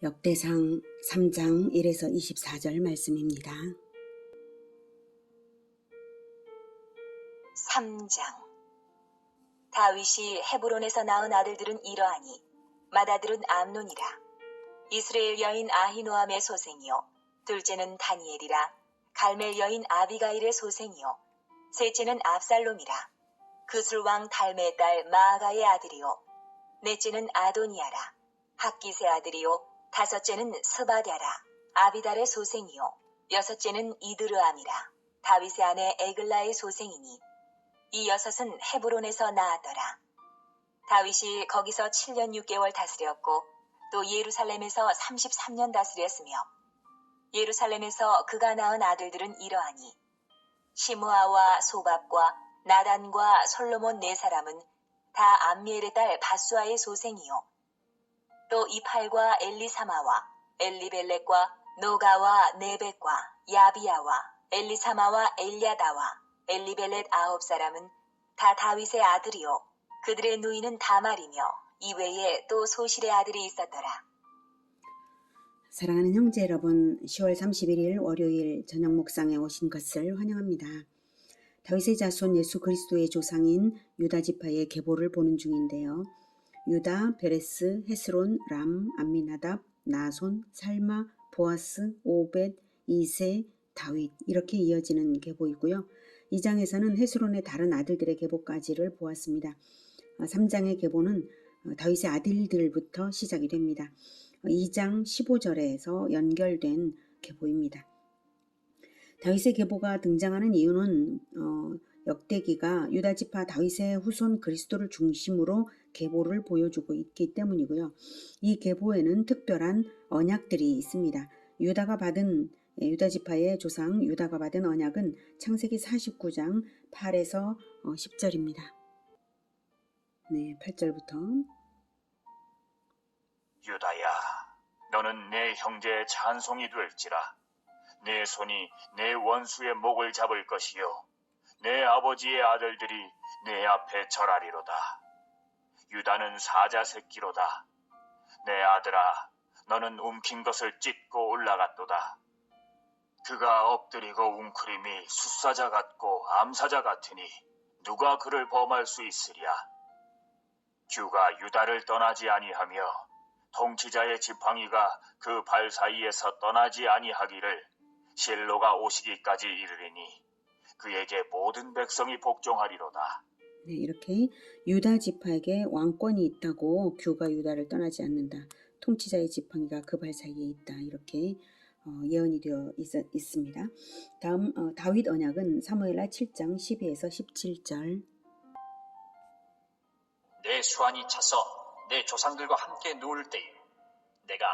역대상 3장 1에서 24절 말씀입니다. 3장. 다윗이 헤브론에서 낳은 아들들은 이러하니 맏아들은 암논이라. 이스라엘 여인 아히노암의 소생이요 둘째는 다니엘이라. 갈멜 여인 아비가일의 소생이요 셋째는 압살롬이라. 그술왕 달메의 딸 마아가의 아들이요 넷째는 아도니아라. 학기세 아들이요 다섯째는 스바랴라. 아비달의 소생이요 여섯째는 이드르암이라. 다윗의 아내 에글라의 소생이니 이 여섯은 헤브론에서 낳았더라. 다윗이 거기서 7년 6개월 다스렸고 또 예루살렘에서 33년 다스렸으며 예루살렘에서 그가 낳은 아들들은 이러하니 시므아와 소밥과 나단과 솔로몬 네 사람은 다 암미엘의 딸 바수아의 소생이요 또 이팔과 엘리사마와 엘리벨렉과 노가와 네벡과 야비야와 엘리사마와 엘야다와 엘리벨렛 9사람은 다 다윗의 아들이요 그들의 누이는 다말이며 이외에 또 소실의 아들이 있었더라. 사랑하는 형제 여러분, 10월 31일 월요일 저녁 묵상에 오신 것을 환영합니다. 다윗의 자손 예수 그리스도의 조상인 유다 지파의 계보를 보는 중인데요. 유다, 베레스, 헤스론, 람, 암미나답, 나손, 살마, 보아스, 오벳, 이세, 다윗 이렇게 이어지는 계보이고요. 2장에서는 헤스론의 다른 아들들의 계보까지를 보았습니다. 3장의 계보는 다윗의 아들들부터 시작이 됩니다. 2장 15절에서 연결된 계보입니다. 다윗의 계보가 등장하는 이유는 역대기가 유다지파 다윗의 후손 그리스도를 중심으로 계보를 보여주고 있기 때문이고요. 이 계보에는 특별한 언약들이 있습니다. 유다지파의 조상 유다가 받은 언약은 창세기 49장 8에서 10절입니다. 네, 8절부터 유다야, 너는 내 형제의 찬송이 될지라. 내 손이 내 원수의 목을 잡을 것이요 내 아버지의 아들들이 내 앞에 절하리로다. 유다는 사자 새끼로다. 내 아들아, 너는 움킨 것을 찢고 올라갔도다. 그가 엎드리고 웅크림이 숫사자 같고 암사자 같으니 누가 그를 범할 수 있으랴. 주가 유다를 떠나지 아니하며 통치자의 지팡이가 그 발 사이에서 떠나지 아니하기를 실로가 오시기까지 이르리니 그에게 모든 백성이 복종하리로다. 네, 이렇게 유다 지파에게 왕권이 있다고 규가 유다를 떠나지 않는다. 통치자의 지팡이가 그 발 사이에 있다. 이렇게 예언이 되어 있습니다. 다음 다윗 언약은 사무엘하 7장 12에서 17절. 내 수완이 차서 내 조상들과 함께 누울 때에 내가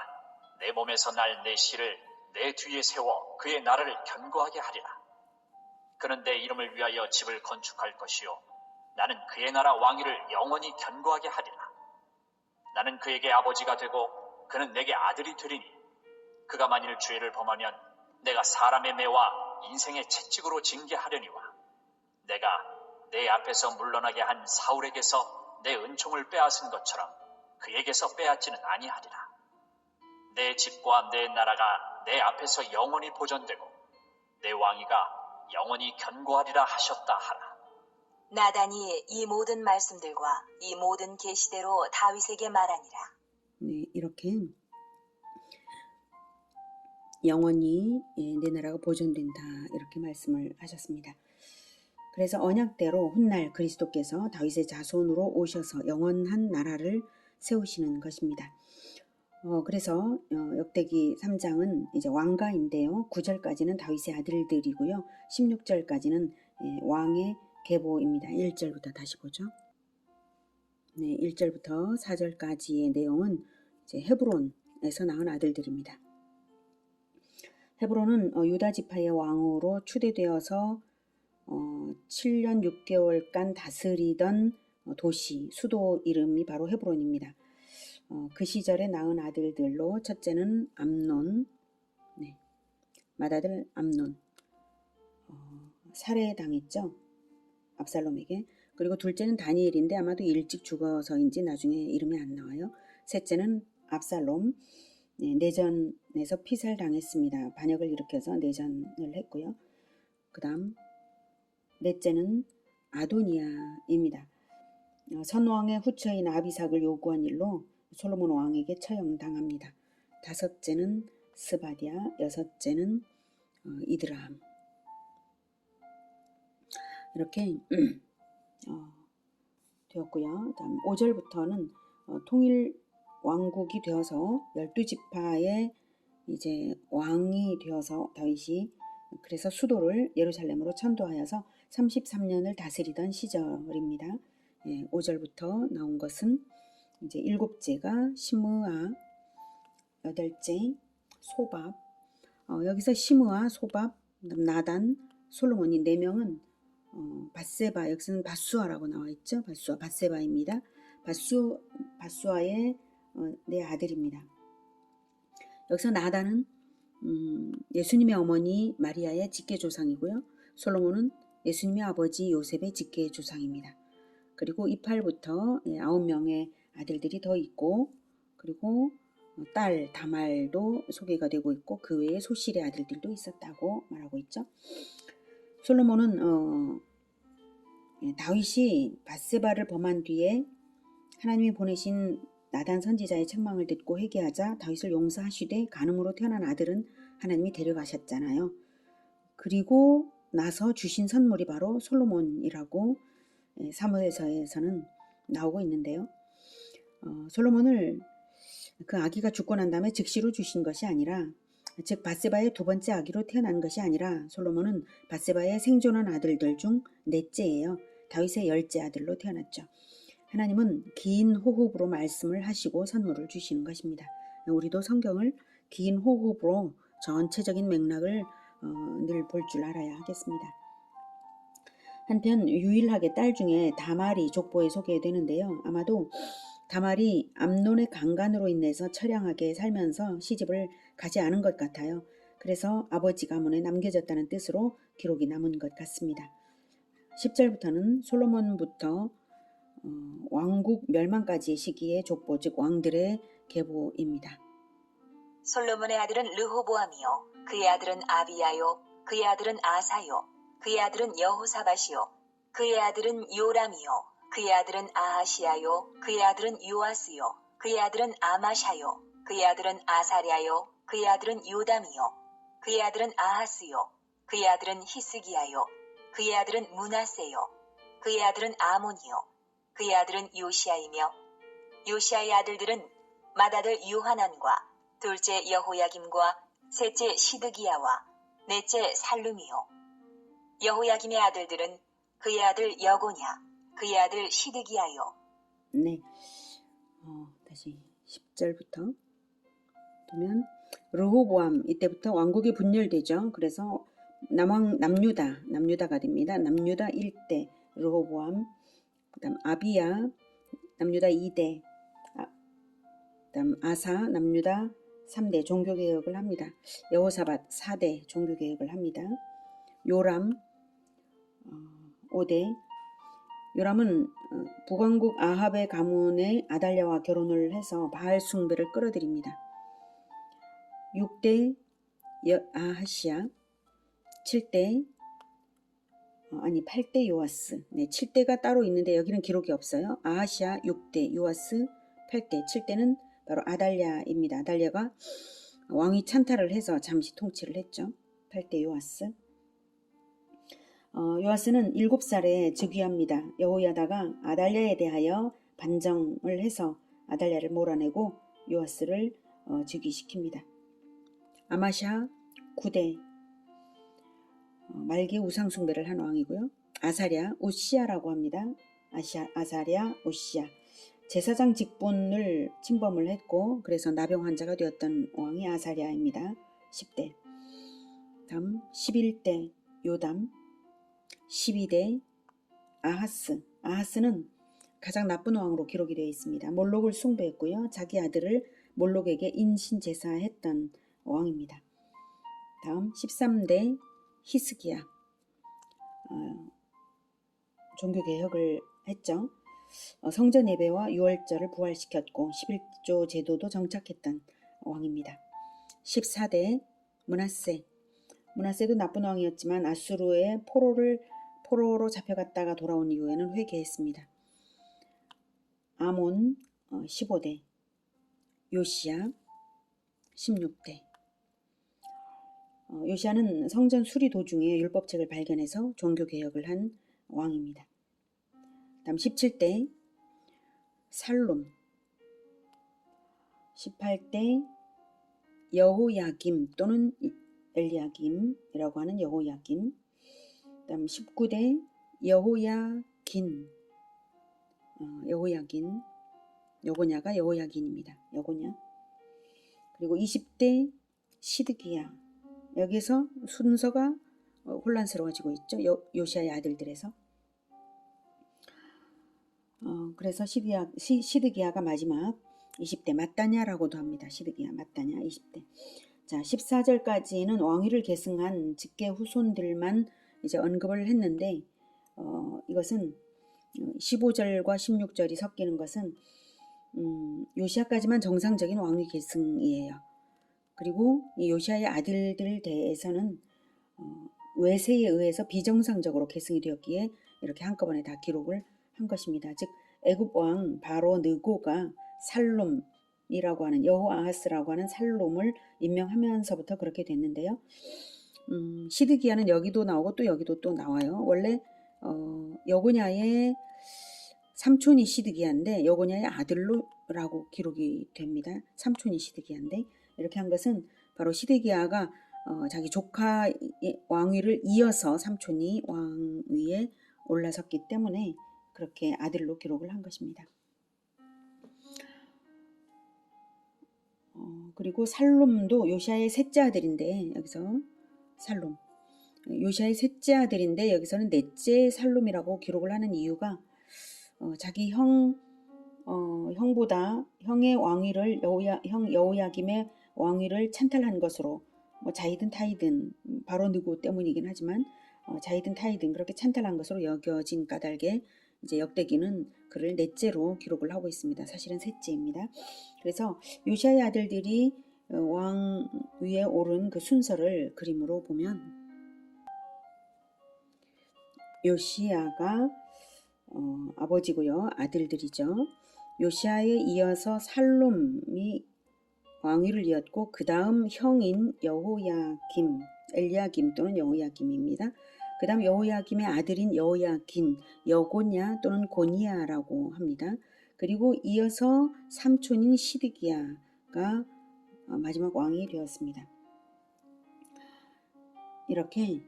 내 몸에서 날 내 씨를 내 뒤에 세워 그의 나라를 견고하게 하리라. 그는 내 이름을 위하여 집을 건축할 것이요 나는 그의 나라 왕위를 영원히 견고하게 하리라. 나는 그에게 아버지가 되고 그는 내게 아들이 되리니 그가 만일 죄를 범하면 내가 사람의 매와 인생의 채찍으로 징계하려니와 내가 내 앞에서 물러나게 한 사울에게서 내 은총을 빼앗은 것처럼 그에게서 빼앗지는 아니하리라. 내 집과 내 나라가 내 앞에서 영원히 보존되고 내 왕위가 영원히 견고하리라 하셨다 하라. 나단이 이 모든 말씀들과 이 모든 계시대로 다윗에게 말하니라. 네, 이렇게 영원히 내 나라가 보존된다 이렇게 말씀을 하셨습니다. 그래서 언약대로 훗날 그리스도께서 다윗의 자손으로 오셔서 영원한 나라를 세우시는 것입니다. 그래서 역대기 3장은 이제 왕가인데요. 9절까지는 다윗의 아들들이고요. 16절까지는 왕의 계보입니다. 1절부터 다시 보죠. 네, 1절부터 4절까지의 내용은 이제 헤브론에서 낳은 아들들입니다. 헤브론은 유다 지파의 왕으로 추대되어서 7년 6개월간 다스리던 도시, 수도 이름이 바로 헤브론입니다. 그 시절에 낳은 아들들로 첫째는 암논, 네, 맏아들 암논, 살해당했죠. 압살롬에게. 그리고 둘째는 다니엘인데 아마도 일찍 죽어서인지 나중에 이름이 안 나와요. 셋째는 압살롬, 내전에서 피살당했습니다. 반역을 일으켜서 내전을 했고요. 그 다음 넷째는 아도니아입니다. 선왕의 후처인 아비삭을 요구한 일로 솔로몬 왕에게 처형당합니다. 다섯째는 스바디아, 여섯째는 이드람. 이렇게 되었고요. 다음 5절부터는 통일 왕국이 되어서 12지파의 이제 왕이 되어서 다윗이 그래서 수도를 예루살렘으로 천도하여서 33년을 다스리던 시절입니다. 5절부터 나온 것은 이제 7제가 시므아, 8째 소밥, 여기서 시므아, 소밥, 나단, 솔로몬이 4명은 밧세바, 여기서는 밧수아라고 나와 있죠. 밧수아, 밧세바입니다. 밧수아의 4아들입니다. 여기서 나단은 예수님의 어머니 마리아의 직계조상이고요. 솔로몬은 예수님의 아버지 요셉의 직계조상입니다. 그리고 28부터 9명의 아들들이 더 있고, 그리고 딸 다말도 소개가 되고 있고, 그 외에 소실의 아들들도 있었다고 말하고 있죠. 솔로몬은 다윗이 밧세바를 범한 뒤에 하나님이 보내신 나단 선지자의 책망을 듣고 회개하자 다윗을 용서하시되 간음으로 태어난 아들은 하나님이 데려가셨잖아요. 그리고 나서 주신 선물이 바로 솔로몬이라고 사무엘서에서는 나오고 있는데요. 솔로몬을 그 아기가 죽고 난 다음에 즉시로 주신 것이 아니라, 즉 밧세바의 2번째 아기로 태어난 것이 아니라 솔로몬은 밧세바의 생존한 아들들 중 4째예요. 다윗의 10째 아들로 태어났죠. 하나님은 긴 호흡으로 말씀을 하시고 선물을 주시는 것입니다. 우리도 성경을 긴 호흡으로 전체적인 맥락을 늘 볼 줄 알아야 하겠습니다. 한편 유일하게 딸 중에 다말이 족보에 소개되는데요. 아마도 다말이 암논의 강간으로 인해서 처량하게 살면서 시집을 가지 않은 것 같아요. 그래서 아버지 가문에 남겨졌다는 뜻으로 기록이 남은 것 같습니다. 10절부터는 솔로몬부터 왕국 멸망까지의 시기의 족보, 즉 왕들의 계보입니다. 솔로몬의 아들은 르호보암이요, 그의 아들은 아비야요, 그의 아들은 아사요, 그의 아들은 여호사밧이요, 그의 아들은 요람이요, 그의 아들은 아하시야요, 그의 아들은 요아스요, 그의 아들은 아마샤요, 그의 아들은 아사랴요, 그의 아들은 요담이요, 그의 아들은 아하스요, 그의 아들은 히스기야요, 그의 아들은 므낫세요, 그의 아들은 아몬이요, 그의 아들은 요시야이며, 요시야의 아들들은 맏아들 요하난과 둘째 여호야김과 셋째 시드기야와 넷째 살룸이요. 여호야김의 아들들은 그의 아들 여고냐, 그의 아들 시드기야요. 네, 다시 10절부터 보면 르호보암, 이때부터 왕국이 분열되죠. 그래서 남유다가 됩니다. 남유다 1대 르호보암, 그다음 아비야 남유다 2대, 그다음 아사 남유다 3대 종교개혁을 합니다. 여호사밧 4대 종교개혁을 합니다. 요람 5대. 요람은 북왕국 아합의 가문의 아달랴와 결혼을 해서 바알 숭배를 끌어들입니다. 6대 아하시야, 7대 8대 요아스. 네, 7대가 따로 있는데 여기는 기록이 없어요. 아하시야 6대, 요아스 8대, 7대는 바로 아달랴입니다. 아달랴가 왕위 찬탈을 해서 잠시 통치를 했죠. 8대 요아스. 요아스는 7살에 즉위합니다. 여호야다가 아달랴에 대하여 반정을 해서 아달랴를 몰아내고 요아스를 즉위시킵니다. 아마샤 9대, 말기 우상 숭배를 한 왕이고요. 아사랴, 오시야라고 합니다. 아사랴, 오시야. 제사장 직분을 침범을 했고 그래서 나병 환자가 되었던 왕이 아사랴입니다. 10대. 다음 11대 요담, 12대 아하스. 아하스는 가장 나쁜 왕으로 기록이 되어 있습니다. 몰록을 숭배했고요. 자기 아들을 몰록에게 인신제사했던 왕입니다. 다음 13대 히스기야. 종교개혁을 했죠. 성전 예배와 유월절을 부활시켰고 11조 제도도 정착했던 왕입니다. 14대 므낫세. 므낫세도 나쁜 왕이었지만 아수르의 포로로 잡혀갔다가 돌아온 이후에는 회개했습니다. 아몬 15대. 요시야 16대. 요시야는 성전 수리 도중에 율법책을 발견해서 종교개혁을 한 왕입니다. 다음 17대 살룸. 18대 여호야김 또는 엘리야김이라고 하는 여호야김. 다음 19대 여호야긴. 여고냐가 여호야긴입니다. 여고냐. 그리고 20대 시드기야. 여기서 순서가 혼란스러워지고 있죠. 요시야의 아들들에서. 그래서 시드기야가 마지막 20대 마따냐라고도 합니다. 시드기야, 마따냐 20대. 자, 14절까지는 왕위를 계승한 직계 후손들만 이제 언급을 했는데 이것은 15절과 16절이 섞이는 것은 요시야까지만 정상적인 왕위 계승이에요. 그리고 이 요시야의 아들들 대해서는 외세에 의해서 비정상적으로 계승이 되었기에 이렇게 한꺼번에 다 기록을 한 것입니다. 즉 애굽 왕 바로 느고가 살롬이라고 하는 여호아하스라고 하는 살롬을 임명하면서부터 그렇게 됐는데요. 시드기야는 여기도 나오고 또 여기도 또 나와요. 원래 여고냐의 삼촌이 시드기야인데 여고냐의 아들로라고 기록이 됩니다. 삼촌이 시드기야인데 이렇게 한 것은 바로 시드기야가 자기 조카 왕위를 이어서 삼촌이 왕위에 올라섰기 때문에 그렇게 아들로 기록을 한 것입니다. 그리고 살룸도 요시야의 셋째 아들인데 여기서 살룸 요시야의 셋째 아들인데 여기서는 넷째 살룸이라고 기록을 하는 이유가 자기 형보다 형의 왕위를 형 여호야김의 왕위를 찬탈한 것으로 뭐 자이든 타이든 바로 느고 때문이긴 하지만 자이든 타이든 그렇게 찬탈한 것으로 여겨진 까닭에 이제 역대기는 그를 넷째로 기록을 하고 있습니다. 사실은 셋째입니다. 그래서 요시야의 아들들이 왕위에 오른 그 순서를 그림으로 보면 요시야가 아버지고요. 아들들이죠. 요시야에 이어서 살롬이 왕위를 이었고 그 다음 형인 여호야김, 엘리야김 또는 여호야김입니다. 그 다음 여호야김의 아들인 여호야긴, 여고냐 또는 고니야라고 합니다. 그리고 이어서 삼촌인 시드기야가 마지막 왕이 되었습니다. 이렇게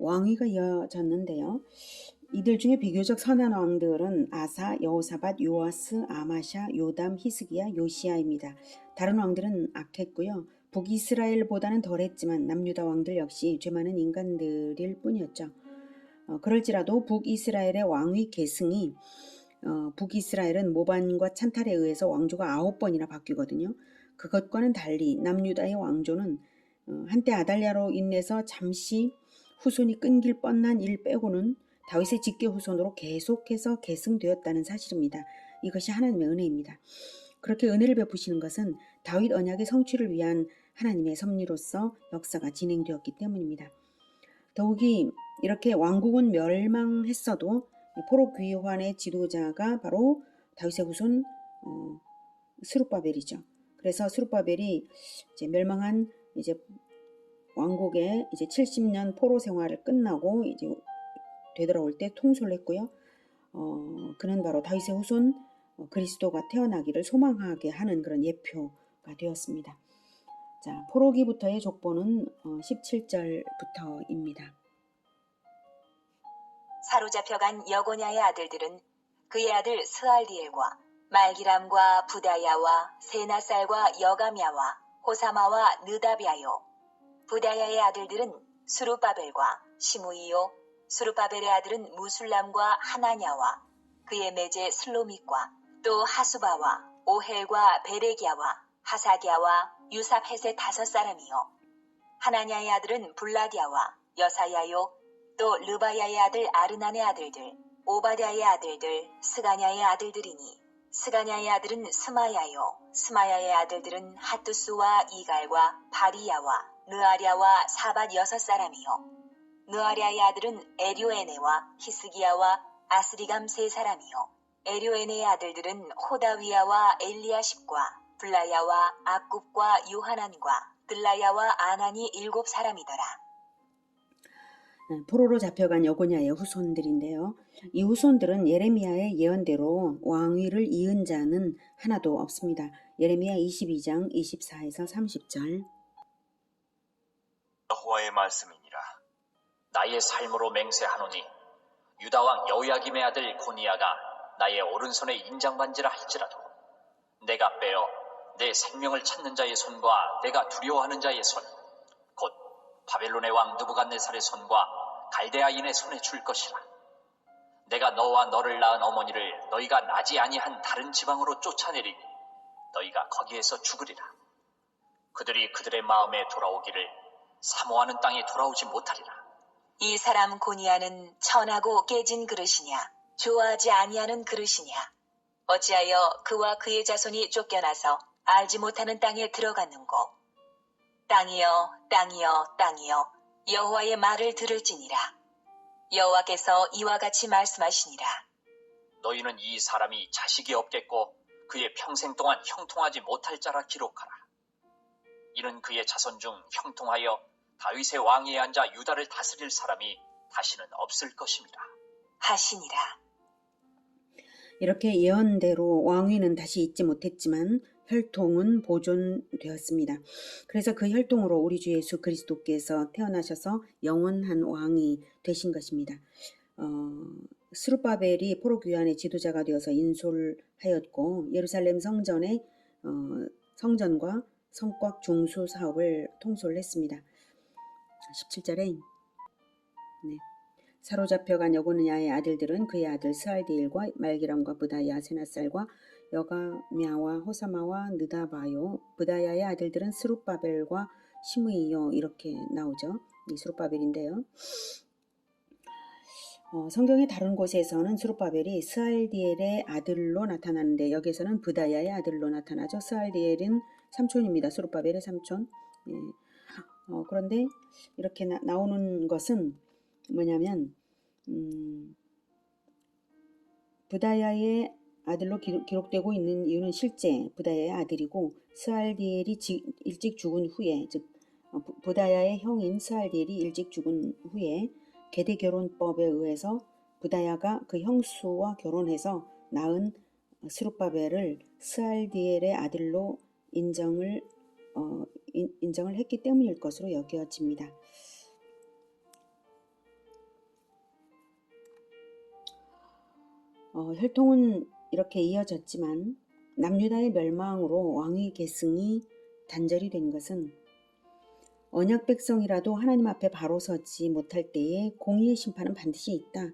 왕위가 이어졌는데요. 이들 중에 비교적 선한 왕들은 아사, 여호사밧, 요아스, 아마샤, 요담, 히스기야, 요시야입니다. 다른 왕들은 악했고요. 북이스라엘보다는 덜했지만 남유다 왕들 역시 죄 많은 인간들일 뿐이었죠. 그럴지라도 북이스라엘의 왕위 계승이 북이스라엘은 모반과 찬탈에 의해서 왕조가 9번이나 바뀌거든요. 그것과는 달리 남유다의 왕조는 한때 아달랴로 인해서 잠시 후손이 끊길 뻔한 일 빼고는 다윗의 직계 후손으로 계속해서 계승되었다는 사실입니다. 이것이 하나님의 은혜입니다. 그렇게 은혜를 베푸시는 것은 다윗 언약의 성취를 위한 하나님의 섭리로서 역사가 진행되었기 때문입니다. 더욱이 이렇게 왕국은 멸망했어도 포로 귀환의 지도자가 바로 다윗의 후손 스룹바벨이죠. 그래서 스룹바벨이 이제 멸망한 이제 왕국의 이제 70년 포로 생활을 끝나고 이제 되돌아올 때 통솔을 했고요. 그는 바로 다윗의 후손 그리스도가 태어나기를 소망하게 하는 그런 예표가 되었습니다. 자, 포로기부터의 족보는 17절부터입니다. 사로잡혀간 여고냐의 아들들은 그의 아들 스알디엘과 말기람과 부다야와 세나살과 여가미야와 호사마와 느다비아요. 부다야의 아들들은 수룹바벨과 시므이요. 수룹바벨의 아들은 무술람과 하나냐와 그의 매제 슬로밋과 또 하수바와 오헬과 베레기야와 하사기야와 유삽헷의 5사람이요. 하나냐의 아들은 블라디아와 여사야요. 또 르바야의 아들 아르난의 아들들, 오바댜의 아들들, 스가냐의 아들들이니 스가냐의 아들은 스마야요. 스마야의 아들들은 핫두스와 이갈과 바리야와 느아랴와 사밧 6사람이요. 느아랴의 아들은 에료에네와 히스기야와 아스리감 3사람이요. 에료에네의 아들들은 호다위야와 엘리야십과 블라야와 악굽과 요하난과 들라야와 아난이 7사람이더라. 포로로 잡혀간 여고냐의 후손들인데요. 이 후손들은 예레미야의 예언대로 왕위를 이은 자는 하나도 없습니다. 예레미야 22장 24에서 30절. 여호와의 말씀이니라. 나의 삶으로 맹세하노니 유다 왕 여호야김의 아들 고니야가 나의 오른손에 인장반지라 할지라도 내가 빼어 내 생명을 찾는 자의 손과 내가 두려워하는 자의 손, 곧 바벨론의 왕 느부갓네살의 손과 갈대아인의 손에 줄 것이라. 내가 너와 너를 낳은 어머니를 너희가 나지 아니한 다른 지방으로 쫓아내리니 너희가 거기에서 죽으리라. 그들이 그들의 마음에 돌아오기를 사모하는 땅에 돌아오지 못하리라. 이 사람 고니야는 천하고 깨진 그릇이냐? 좋아하지 아니하는 그릇이냐? 어찌하여 그와 그의 자손이 쫓겨나서 알지 못하는 땅에 들어갔는고? 땅이여, 땅이여, 땅이여, 여호와의 말을 들을지니라. 여호와께서 이와 같이 말씀하시니라. 너희는 이 사람이 자식이 없겠고 그의 평생 동안 형통하지 못할 자라 기록하라. 이는 그의 자손 중 형통하여 다윗의 왕위에 앉아 유다를 다스릴 사람이 다시는 없을 것입니다. 하시니라. 이렇게 예언대로 왕위는 다시 잊지 못했지만 혈통은 보존되었습니다. 그래서 그 혈통으로 우리 주 예수 그리스도께서 태어나셔서 영원한 왕이 되신 것입니다. 스룹바벨이 포로 귀환의 지도자가 되어서 인솔하였고 예루살렘 성전의 성전과 성곽 중수 사업을 통솔을 했습니다. 17절에 사로잡혀간 여고느냐의 아들들은 그의 아들 스알디엘과 말기람과 브다야 세나살과 여가мя와 호사마와 느다바요. 브다야의 아들들은 스룹바벨과 시므이요. 이렇게 나오죠. 이 스룹바벨인데요. 성경의 다른 곳에서는 스룹바벨이 스알디엘의 아들로 나타나는데 여기서는 브다야의 아들로 나타나죠. 스알디엘은 삼촌입니다. 스룹바벨의 삼촌. 예. 그런데 이렇게 나오는 것은 뭐냐면 브다야의 아들로 기록되고 있는 이유는 실제 브다야의 아들이고 스알디엘이 일찍 죽은 후에 즉 브다야의 형인 스알디엘이 일찍 죽은 후에 계대결혼법에 의해서 브다야가 그 형수와 결혼해서 낳은 스룹바벨을 스알디엘의 아들로 인정을 했기 때문일 것으로 여겨집니다. 혈통은 이렇게 이어졌지만 남유다의 멸망으로 왕위 계승이 단절이 된 것은 언약 백성이라도 하나님 앞에 바로 서지 못할 때에 공의의 심판은 반드시 있다.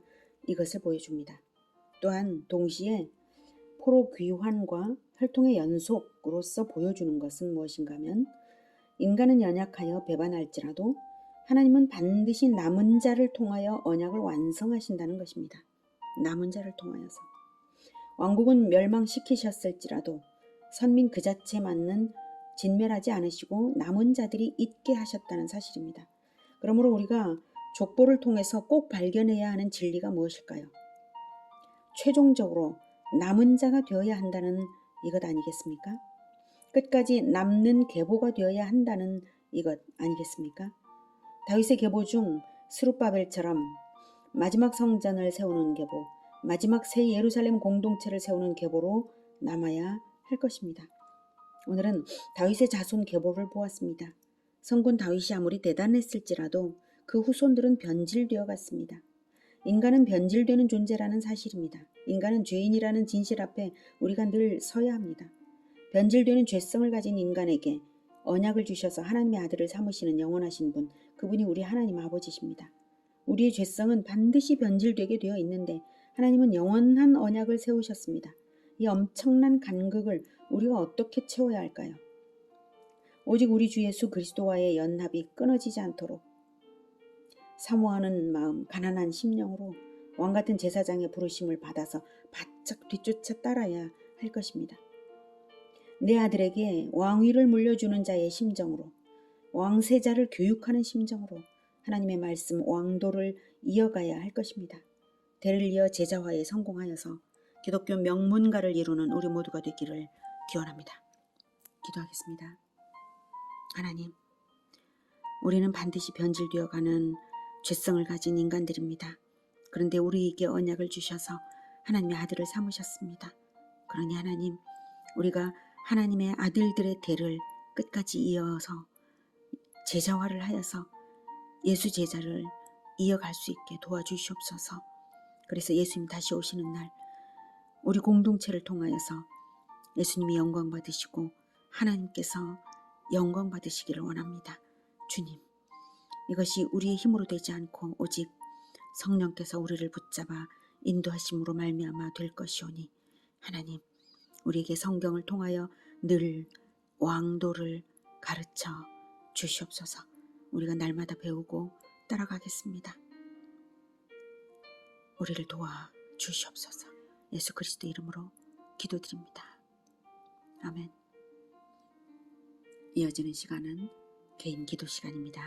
이것을 보여줍니다. 또한 동시에 포로 귀환과 혈통의 연속으로서 보여주는 것은 무엇인가 하면 인간은 연약하여 배반할지라도 하나님은 반드시 남은 자를 통하여 언약을 완성하신다는 것입니다. 남은 자를 통하여서. 왕국은 멸망시키셨을지라도 선민 그 자체만은 진멸하지 않으시고 남은 자들이 있게 하셨다는 사실입니다. 그러므로 우리가 족보를 통해서 꼭 발견해야 하는 진리가 무엇일까요? 최종적으로 남은 자가 되어야 한다는 이것 아니겠습니까? 끝까지 남는 계보가 되어야 한다는 이것 아니겠습니까? 다윗의 계보 중 스룹바벨처럼 마지막 성전을 세우는 계보, 마지막 새 예루살렘 공동체를 세우는 계보로 남아야 할 것입니다. 오늘은 다윗의 자손 계보를 보았습니다. 성군 다윗이 아무리 대단했을지라도 그 후손들은 변질되어 갔습니다. 인간은 변질되는 존재라는 사실입니다. 인간은 죄인이라는 진실 앞에 우리가 늘 서야 합니다. 변질되는 죄성을 가진 인간에게 언약을 주셔서 하나님의 아들을 삼으시는 영원하신 분, 그분이 우리 하나님 아버지십니다. 우리의 죄성은 반드시 변질되게 되어 있는데 하나님은 영원한 언약을 세우셨습니다. 이 엄청난 간극을 우리가 어떻게 채워야 할까요? 오직 우리 주 예수 그리스도와의 연합이 끊어지지 않도록 사모하는 마음, 가난한 심령으로 왕같은 제사장의 부르심을 받아서 바짝 뒤쫓아 따라야 할 할 것입니다. 내 아들에게 왕위를 물려주는 자의 심정으로, 왕세자를 교육하는 심정으로 하나님의 말씀 왕도를 이어가야 할 것입니다. 대를 이어 제자화에 성공하여서 기독교 명문가를 이루는 우리 모두가 되기를 기원합니다. 기도하겠습니다. 하나님, 우리는 반드시 변질되어가는 죄성을 가진 인간들입니다. 그런데 우리에게 언약을 주셔서 하나님의 아들을 삼으셨습니다. 그러니 하나님, 우리가 하나님의 아들들의 대를 끝까지 이어서 제자화를 하여서 예수 제자를 이어갈 수 있게 도와주시옵소서. 그래서 예수님 다시 오시는 날 우리 공동체를 통하여서 예수님이 영광 받으시고 하나님께서 영광 받으시기를 원합니다. 주님, 이것이 우리의 힘으로 되지 않고 오직 성령께서 우리를 붙잡아 인도하심으로 말미암아 될 것이오니 하나님, 우리에게 성경을 통하여 늘 왕도를 가르쳐 주시옵소서. 우리가 날마다 배우고 따라가겠습니다. 우리를 도와 주시옵소서. 예수 그리스도 이름으로 기도드립니다. 아멘. 이어지는 시간은 개인 기도 시간입니다.